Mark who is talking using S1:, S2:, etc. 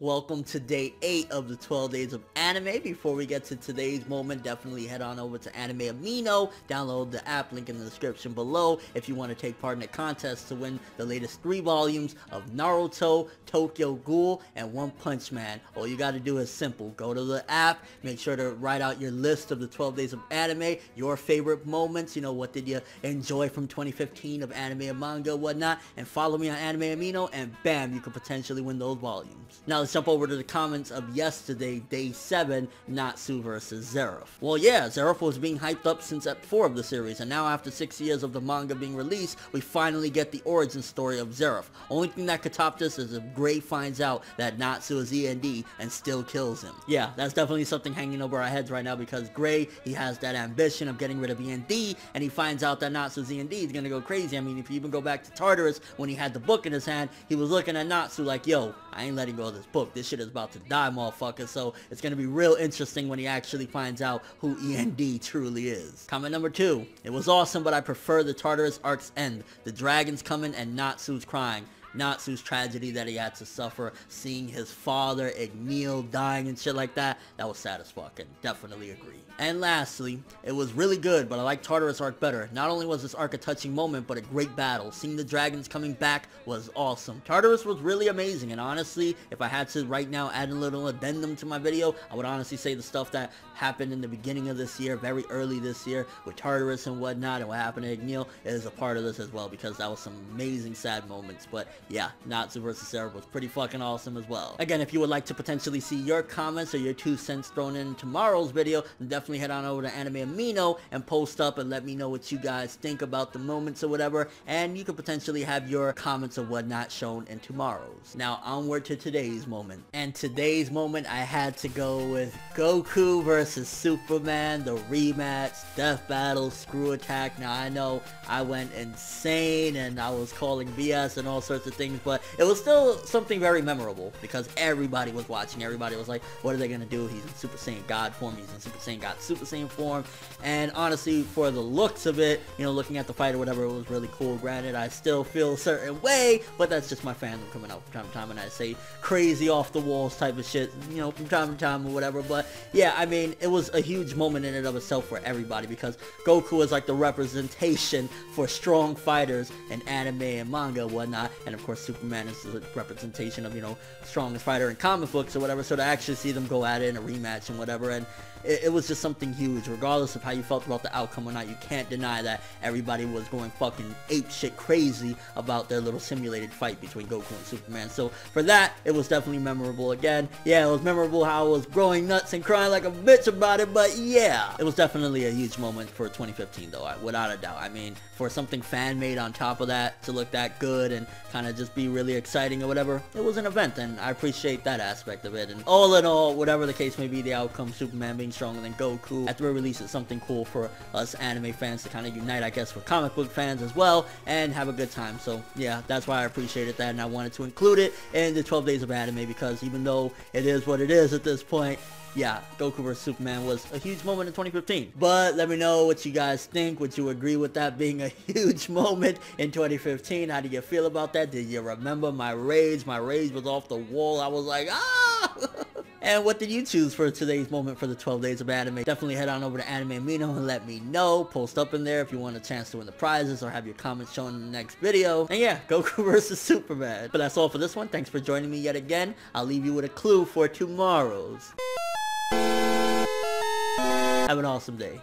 S1: Welcome to day 8 of the 12 days of anime. Before we get to today's moment, definitely head on over to Anime Amino, download the app, link in the description below if you want to take part in the contest to win the latest 3 volumes of Naruto, Tokyo Ghoul, and One Punch Man. All you gotta do is simple, go to the app, make sure to write out your list of the 12 days of anime, your favorite moments, what did you enjoy from 2015 of anime and manga, whatnot, and follow me on Anime Amino, and bam, you could potentially win those volumes. Now let's jump over to the comments of yesterday, day 7, Natsu versus Zeref. Well, yeah, Zeref was being hyped up since ep 4 of the series, and now after 6 years of the manga being released, we finally get the origin story of Zeref. Only thing that could top this is if Gray finds out that Natsu is END and still kills him. Yeah, that's definitely something hanging over our heads right now, because Gray, he has that ambition of getting rid of END, and he finds out that Natsu's END, he's gonna go crazy. I mean, if you even go back to Tartarus, when he had the book in his hand, he was looking at Natsu like, yo, I ain't letting go of this book. This shit is about to die, motherfucker. So it's gonna be real interesting when he actually finds out who END truly is. Comment number 2. It was awesome, but I prefer the Tartarus arc's end. The dragon's coming and Natsu's crying. Natsu's tragedy that he had to suffer, seeing his father, Igneel, dying and shit like that, that was sad as fuck, and definitely agree. And lastly, it was really good, but I like Tartarus arc better. Not only was this arc a touching moment, but a great battle. Seeing the dragons coming back was awesome. Tartarus was really amazing, and honestly, if I had to right now add a little addendum to my video, I would honestly say the stuff that happened in the beginning of this year, very early this year, with Tartarus and whatnot, and what happened to Igneel, is a part of this as well, because that was some amazing sad moments. But yeah, Natsu vs. Zeref was pretty fucking awesome as well. Again, if you would like to potentially see your comments or your 2 cents thrown in tomorrow's video, then definitely head on over to Anime Amino and post up and let me know what you guys think about the moments or whatever, and you could potentially have your comments or whatnot shown in tomorrow's. Now onward to today's moment. And today's moment, I had to go with Goku versus Superman, the rematch, death battle, screw attack. Now I know I went insane and I was calling BS and all sorts of things, but it was still something very memorable because everybody was watching. Everybody was like, what are they gonna do? He's in Super Saiyan God form, he's in Super Saiyan God Super Saiyan form. And honestly, for the looks of it, looking at the fight or whatever, it was really cool. Granted, I still feel a certain way, but that's just my fandom coming out from time to time, and I say crazy off the walls type of shit, from time to time or whatever. But yeah, I mean, it was a huge moment in and of itself for everybody, because Goku is like the representation for strong fighters in anime and manga and whatnot, and of course Superman is the representation of, strongest fighter in comic books or whatever. So to actually see them go at it in a rematch and whatever, and it was just something huge. Regardless of how you felt about the outcome or not, you can't deny that everybody was going fucking apeshit crazy about their little simulated fight between Goku and Superman. So for that, it was definitely memorable. Again, yeah, it was memorable how I was growing nuts and crying like a bitch about it, but yeah, it was definitely a huge moment for 2015 though, without a doubt. I mean, for something fan-made on top of that to look that good and kind of just be really exciting or whatever, it was an event, and I appreciate that aspect of it. And all in all, whatever the case may be, the outcome, Superman being stronger than Goku at the very least, is something cool for us anime fans to kind of unite, I guess, with comic book fans as well, and have a good time. So yeah, that's why I appreciated that, and I wanted to include it in the 12 days of anime, because even though it is what it is at this point, yeah, Goku vs. Superman was a huge moment in 2015. But let me know what you guys think. Would you agree with that being a huge moment in 2015? How do you feel about that? Did you remember my rage? My rage was off the wall. I was like, ah! And what did you choose for today's moment for the 12 days of anime? Definitely head on over to Anime Amino and let me know. Post up in there if you want a chance to win the prizes or have your comments shown in the next video. And yeah, Goku vs. Superman. But that's all for this one. Thanks for joining me yet again. I'll leave you with a clue for tomorrow's. Have an awesome day.